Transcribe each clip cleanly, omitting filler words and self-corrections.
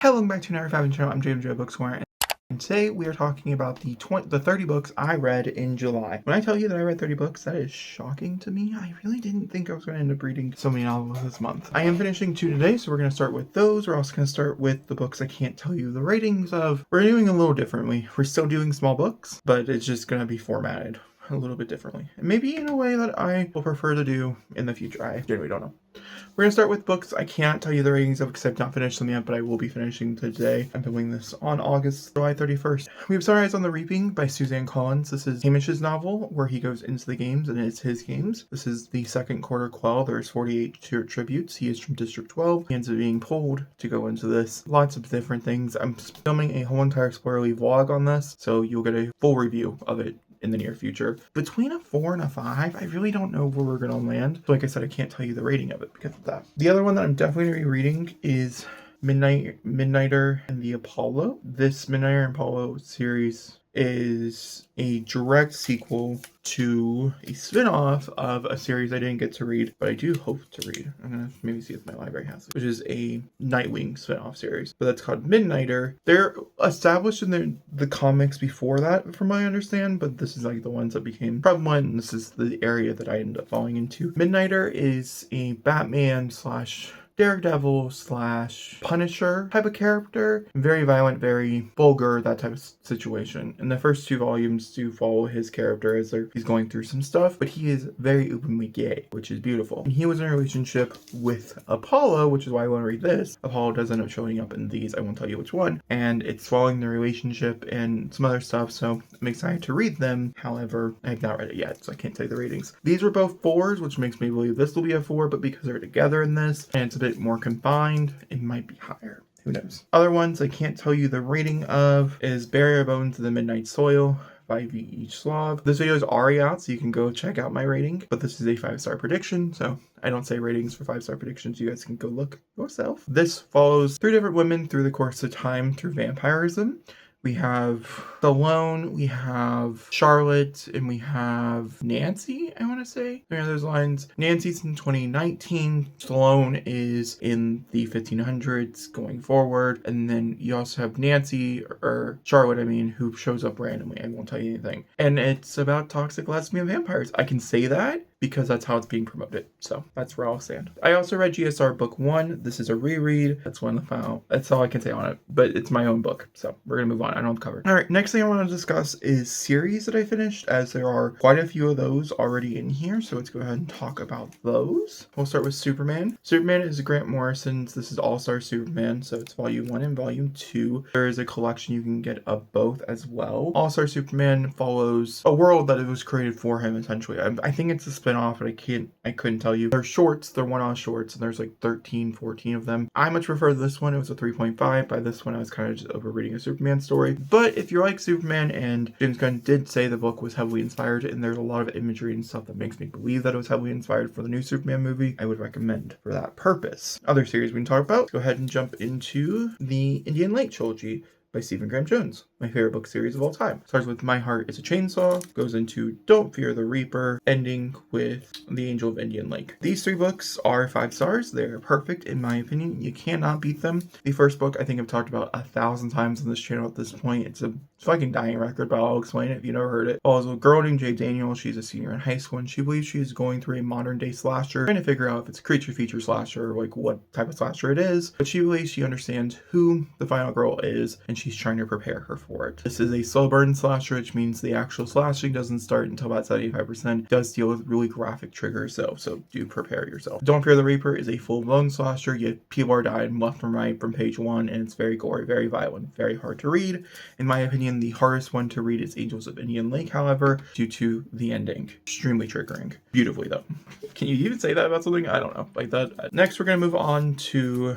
Hello, back to another Fabian channel. I'm James J. Booksquare, and today we are talking about the 30 books I read in July. When I tell you that I read 30 books, that is shocking to me. I really didn't think I was going to end up reading so many novels this month. I am finishing 2 today, so we're going to start with those. We're also going to start with the books I can't tell you the ratings of. We're doing a little differently. We're still doing small books, but it's just going to be formatted a little bit differently. And maybe in a way that I will prefer to do in the future. I genuinely don't know. We're going to start with books I can't tell you the ratings of because I've not finished them yet, but I will be finishing today. I'm filming this on July 31st. We have Sunrise on the Reaping by Suzanne Collins. This is Hamish's novel where he goes into the games and it's his games. This is the second quarter quell. There's 48 tributes. He is from District 12. He ends up being pulled to go into this. Lots of different things. I'm filming a whole entire spoilerly vlog on this, so you'll get a full review of it in the near future. Between a 4 and a 5, I really don't know where we're gonna land. So like I said, I can't tell you the rating of it because of that. The other one that I'm definitely gonna be reading is Midnighter and the Apollo. This Midnighter and Apollo series is a direct sequel to a spin-off of a series I didn't get to read, but I do hope to read. I'm gonna maybe see if my library has it, which is a Nightwing spin-off series, but that's called Midnighter. They're established in the comics before that, from what I understand, but this is like the ones that became prevalent, and this is the area that I ended up falling into. Midnighter is a Batman slash Daredevil slash Punisher type of character. Very violent, very vulgar, that type of situation. And the first 2 volumes do follow his character as he's going through some stuff, but he is very openly gay, which is beautiful. And he was in a relationship with Apollo, which is why I want to read this. Apollo does end up showing up in these. I won't tell you which one. And it's following the relationship and some other stuff, so I'm excited to read them. However, I have not read it yet, so I can't tell you the ratings. These were both 4s, which makes me believe this will be a 4, but because they're together in this, and it's a bit more confined, it might be higher. Who knows? Other ones I can't tell you the rating of is Bury Bones in the Midnight Soil by V.E. Slav. This video is already out, so you can go check out my rating, but this is a 5-star prediction, so I don't say ratings for 5-star predictions. You guys can go look yourself. This follows 3 different women through the course of time through vampirism. We have Stallone, we have Charlotte, and we have Nancy, I want to say. There are those lines. Nancy's in 2019. Stallone is in the 1500s going forward. And then you also have Nancy, or Charlotte, I mean, who shows up randomly. I won't tell you anything. And it's about toxic lesbian vampires. I can say that because that's how it's being promoted. So that's where I'll stand. I also read GSR book 1. This is a reread. That's one of the final. That's all I can say on it, but it's my own book. So we're gonna move on. I don't have covered. All right, next thing I want to discuss is series that I finished, as there are quite a few of those already in here. So let's go ahead and talk about those. We'll start with Superman. Superman is Grant Morrison's. This is All-Star Superman. So it's volume 1 and volume 2. There is a collection you can get of both as well. All-Star Superman follows a world that it was created for him, essentially. I think it's a spin-off, but I couldn't tell you. They're shorts, they're one-off shorts, and there's like 13, 14 of them. I much prefer this one. It was a 3.5. By this one, I was kind of just overreading a Superman story. But if you like Superman, and James Gunn did say the book was heavily inspired, and there's a lot of imagery and stuff that makes me believe that it was heavily inspired for the new Superman movie, I would recommend for that purpose. Other series we can talk about, go ahead and jump into the Indian Lake trilogy by Stephen Graham Jones, my favorite book series of all time. Starts with My Heart is a Chainsaw, goes into Don't Fear the Reaper, ending with The Angel of Indian Lake. These 3 books are 5 stars. They're perfect in my opinion. You cannot beat them. The first book I think I've talked about 1,000 times on this channel at this point. It's a fucking dying record, but I'll explain it if you never heard it. Follows a girl named Jay Daniel. She's a senior in high school, and she believes she is going through a modern day slasher, trying to figure out if it's a creature feature slasher, like what type of slasher it is. But she believes she understands who the final girl is, and she's trying to prepare her for it. This is a slow burn slasher, which means the actual slashing doesn't start until about 75%. It does deal with really graphic triggers, so do prepare yourself. Don't Fear the Reaper is a full-blown slasher, yet people are dying left and right from page 1, and it's very gory, very violent, very hard to read. In my opinion, the hardest one to read is Angels of Indian Lake, however, due to the ending. Extremely triggering. Beautifully, though. Can you even say that about something? I don't know. Like that. Next, we're going to move on to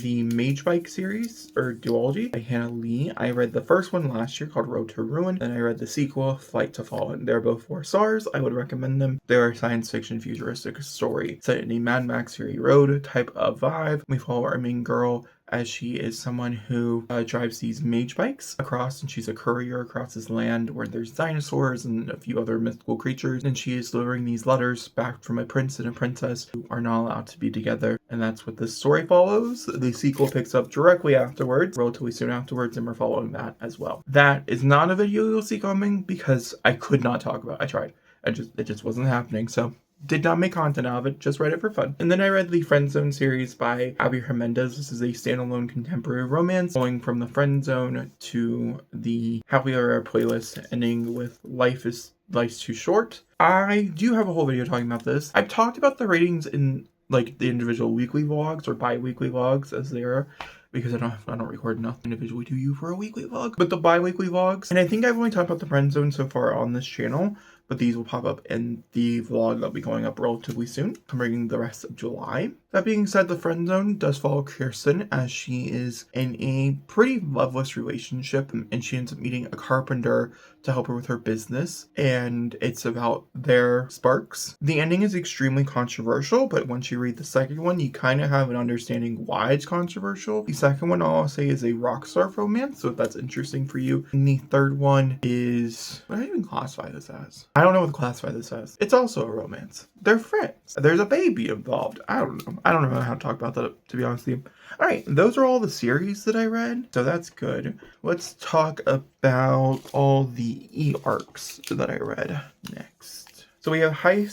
the Mage Bike series, or duology, by Hannah Lee. I read the first one last year called Road to Ruin, then I read the sequel, Flight to Fallen. They're both 4 stars. I would recommend them. They're a science fiction futuristic story set in a Mad Max Fury Road type of vibe. We follow our main girl as she is someone who drives these mage bikes across, and she's a courier across this land where there's dinosaurs and a few other mythical creatures, and she is delivering these letters back from a prince and a princess who are not allowed to be together, and that's what this story follows. The sequel picks up directly afterwards, relatively soon afterwards, and we're following that as well. That is not a video you'll see coming because I could not talk about it. I tried. It just wasn't happening, so did not make content out of it, just read it for fun. And then I read the Friend Zone series by Abby Hernandez. This is a standalone contemporary romance going from the Friend Zone to the Happily Ever playlist, ending with Life's Too Short. I do have a whole video talking about this. I've talked about the ratings in like the individual weekly vlogs or bi-weekly vlogs as they are, because I don't record enough individually to you for a weekly vlog, but the bi-weekly vlogs. And I think I've only talked about the Friend Zone so far on this channel, but these will pop up in the vlog that'll be going up relatively soon, covering the rest of July. That being said, the Friend Zone does follow Kirsten as she is in a pretty loveless relationship, and she ends up meeting a carpenter to help her with her business, and it's about their sparks. The ending is extremely controversial, but once you read the second one, you kind of have an understanding why it's controversial. The second one, I'll say, is a rock star romance, so if that's interesting for you. And the third one is, what do I even classify this as? I don't know what to classify this as. It's also a romance. They're friends. There's a baby involved. I don't know. I don't know how to talk about that, to be honest with you. All right, those are all the series that I read, so that's good. Let's talk about all the e-arcs that I read next. So we have High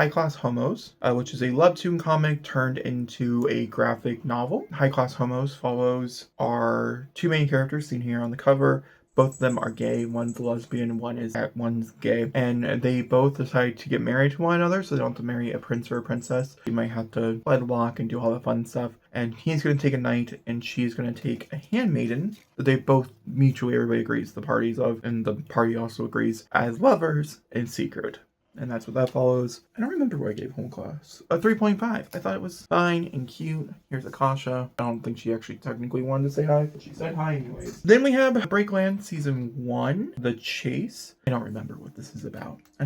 Class Homos, which is a Webtoon comic turned into a graphic novel. High Class Homos follows our two main characters seen here on the cover. Both of them are gay. One's a lesbian, one's gay. And they both decide to get married to one another, so they don't have to marry a prince or a princess. You might have to sled walk and do all the fun stuff. And he's going to take a knight, and she's going to take a handmaiden that they both mutually, everybody agrees, the parties of, and the party also agrees, as lovers in secret. And that's what that follows. I don't remember what I gave Home Class. A 3.5. I thought it was fine and cute. Here's Akasha. I don't think she actually technically wanted to say hi, but she said hi anyways. Then we have Breakland Season 1, The Chase. I don't remember what this is about. I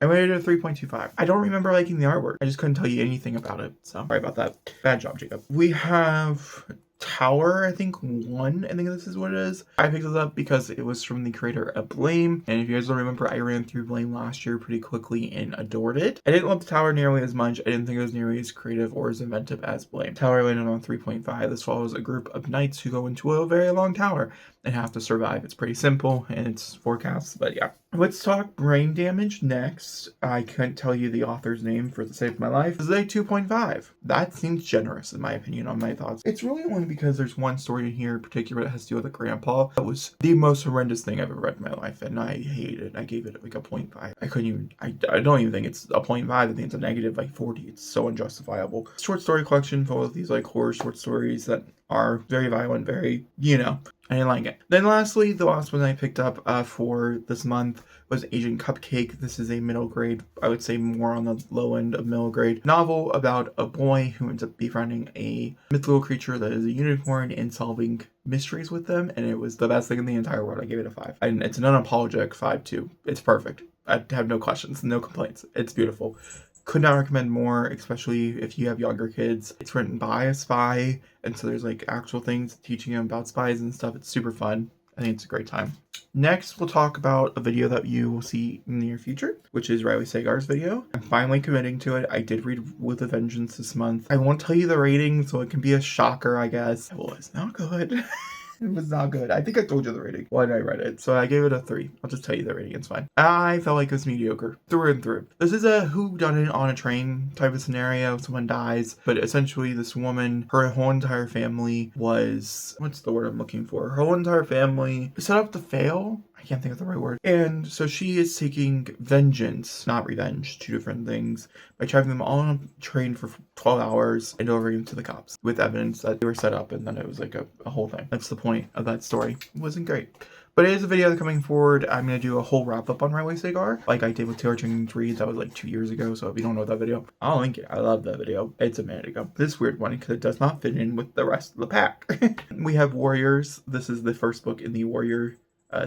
rated it a 3.25. I don't remember liking the artwork. I just couldn't tell you anything about it. So sorry about that. Bad job, Jacob. We have Tower, I think this is what it is. I picked this up because it was from the creator of Blame, and if you guys don't remember, I ran through Blame last year pretty quickly and adored it. I didn't love the Tower nearly as much. I didn't think it was nearly as creative or as inventive as Blame. Tower landed on 3.5. This follows a group of knights who go into a very long tower and have to survive. It's pretty simple and it's forecasts, but yeah. Let's talk Brain Damage next. I couldn't tell you the author's name for the sake of my life. This is a 2.5. That seems generous in my opinion on my thoughts. It's really only because there's one story in here in particular that has to do with a grandpa. That was the most horrendous thing I've ever read in my life, and I hated it. I gave it like a 0.5. I don't even think it's a 0.5. I think it's a negative like 40. It's so unjustifiable. Short story collection full of these like horror short stories that are very violent, very, I didn't like it. Then lastly, the last one I picked up for this month was Agent Cupcake. This is a middle grade, I would say more on the low end of middle grade, novel about a boy who ends up befriending a mythical creature that is a unicorn and solving mysteries with them, and it was the best thing in the entire world. I gave it a 5. And it's an unapologetic 5 too. It's perfect. I have no questions, no complaints. It's beautiful. Could not recommend more, especially if you have younger kids. It's written by a spy, and so there's like actual things teaching them about spies and stuff. It's super fun. I think it's a great time. Next, we'll talk about a video that you will see in the near future, which is Riley Sagar's video. I'm finally committing to it. I did read With a Vengeance this month. I won't tell you the rating, so it can be a shocker, I guess. It was not good. It was not good. I think I told you the rating when I read it, so I gave it a 3. I'll just tell you the rating, it's fine. I felt like it was mediocre through and through. This is a whodunit on a train type of scenario. Someone dies, but essentially this woman, her whole entire family was, what's the word I'm looking for? Her whole entire family set up to fail. I can't think of the right word. And so she is seeking vengeance, not revenge, two different things, by driving them all on a train for 12 hours and delivering them to the cops with evidence that they were set up, and then it was like a whole thing. That's the point of that story. It wasn't great. But it is a video that's coming forward. I'm going to do a whole wrap-up on Riley Sagar, like I did with Taylor Jenkins Reid. That was like 2 years ago, so if you don't know that video, I'll link it. I love that video. It's a minute ago. This weird one, because it does not fit in with the rest of the pack. We have Warriors. This is the first book in the Warrior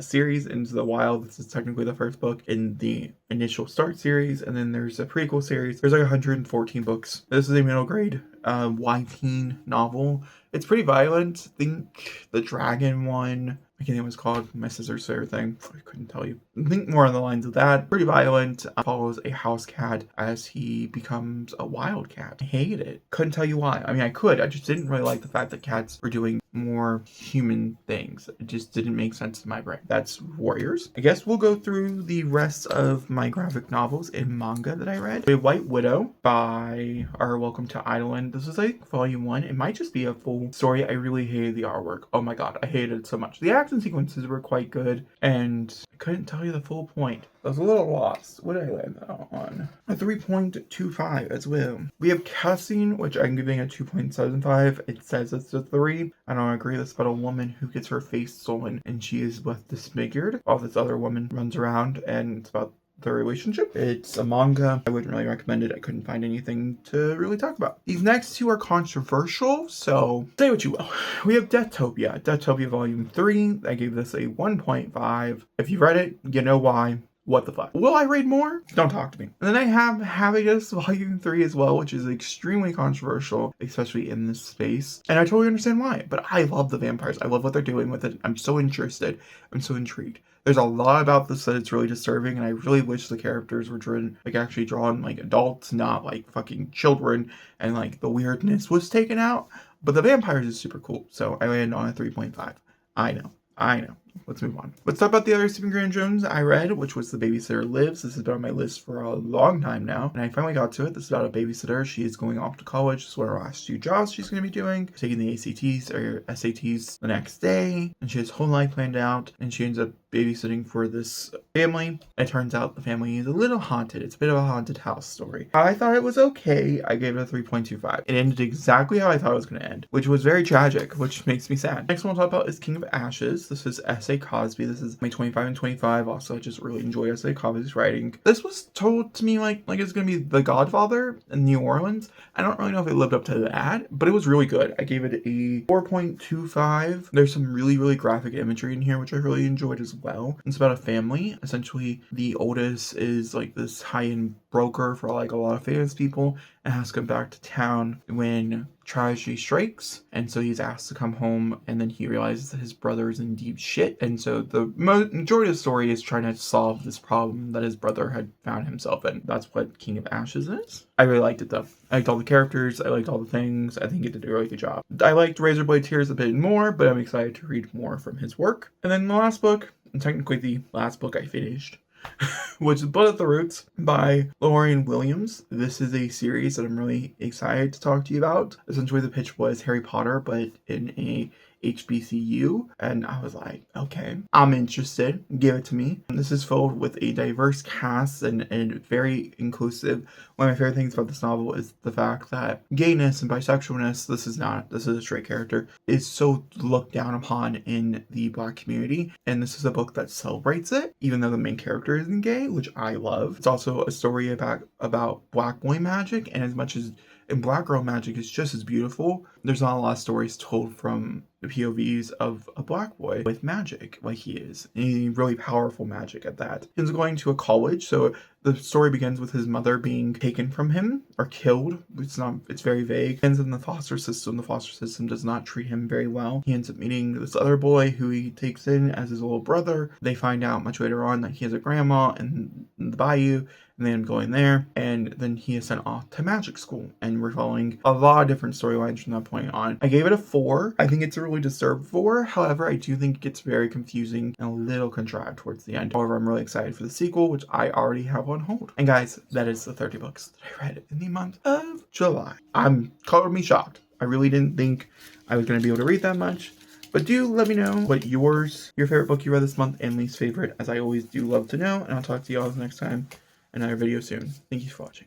series, Into the Wild. This is technically the first book in the initial start series, and then there's a prequel series. There's like 114 books. This is a middle grade YTeen novel. It's pretty violent. I think the dragon one, I can't think it was called, my sister's favorite thing. I couldn't tell you. I think more on the lines of that. Pretty violent. Follows a house cat as he becomes a wild cat. I hate it. Couldn't tell you why. I mean, I could. I just didn't really like the fact that cats were doing more human things. It just didn't make sense to my brain. That's Warriors. I guess we'll go through the rest of my graphic novels and manga that I read. A White Widow by our Welcome to Idleland. This is like volume 1. It might just be a full story. I really hated the artwork. Oh my god, I hated it so much. The action sequences were quite good, and I couldn't tell you the full point. I was a little lost. What did I land that on? A 3.25 as well. We have Casting, which I'm giving a 2.75. It says it's a 3. I don't agree. That's about a woman who gets her face stolen and she is left disfigured while this other woman runs around, and it's about their relationship. It's a manga. I wouldn't really recommend it. I couldn't find anything to really talk about. These next two are controversial, so say what you will. We have Deathtopia. Deathtopia Volume 3. I gave this a 1.5. If you read it, you know why. What the fuck? Will I read more? Don't talk to me. And then I have Happiness Volume 3 as well, which is extremely controversial, especially in this space. And I totally understand why, but I love the vampires. I love what they're doing with it. I'm so interested. I'm so intrigued. There's a lot about this that it's really disturbing, and I really wish the characters were drawn, like actually drawn like adults, not like fucking children, and like the weirdness was taken out. But the vampires is super cool, so I landed on a 3.5. I know. Let's move on. Let's talk about the other Stephen Graham Jones I read, which was The Babysitter Lives. This has been on my list for a long time now, and I finally got to it. This is about a babysitter. She is going off to college. This is one of her last 2 jobs she's going to be doing. Taking the ACTs or SATs the next day, and she has whole life planned out, and she ends up babysitting for this family. It turns out the family is a little haunted. It's a bit of a haunted house story. I thought it was okay. I gave it a 3.25. It ended exactly how I thought it was going to end, which was very tragic, which makes me sad. Next one we'll talk about is King of Ashes. This is S.A. Cosby. This is my 25 and 25. Also, I just really enjoy S.A. Cosby's writing. This was told to me like it's going to be The Godfather in New Orleans. I don't really know if it lived up to that, but it was really good. I gave it a 4.25. There's some really, really graphic imagery in here, which I really enjoyed as well. It's about a family. Essentially, the oldest is like this high-end broker for like a lot of famous people and has to come back to town when tragedy strikes, and so he's asked to come home, and then he realizes that his brother is in deep shit, and so the majority of the story is trying to solve this problem that his brother had found himself in. That's what King of Ashes is. I really liked it though. I liked all the characters, I liked all the things. I think he did a really good job. I liked Razorblade Tears a bit more, but I'm excited to read more from his work. And then the last book, and technically the last book I finished, which is Blood at the Roots by Lorraine Williams. This is a series that I'm really excited to talk to you about. Essentially, the pitch was Harry Potter, but in a HBCU, and I was like, okay, I'm interested. Give it to me. This is filled with a diverse cast and very inclusive. One of my favorite things about this novel is the fact that gayness and bisexualness, this is a straight character, is so looked down upon in the Black community, and this is a book that celebrates it, even though the main character isn't gay, which I love. It's also a story about Black boy magic, and as much as in Black girl magic is just as beautiful, there's not a lot of stories told from the POVs of a Black boy with magic like he is. And really powerful magic at that. He's going to a college, so the story begins with his mother being taken from him or killed. It's very vague. Ends in the foster system. The foster system does not treat him very well. He ends up meeting this other boy who he takes in as his little brother. They find out much later on that he has a grandma in the bayou, and they end up going there, and then he is sent off to magic school, and we're following a lot of different storylines from that point on. I gave it a 4. I think it's a really deserved 4. However, I do think it gets very confusing and a little contrived towards the end. However, I'm really excited for the sequel, which I already have on hold. And guys, that is the 30 books that I read in the month of July. Color me shocked. I really didn't think I was going to be able to read that much. But do let me know what your favorite book you read this month and least favorite, as I always do love to know. And I'll talk to you all next time in another video soon. Thank you for watching.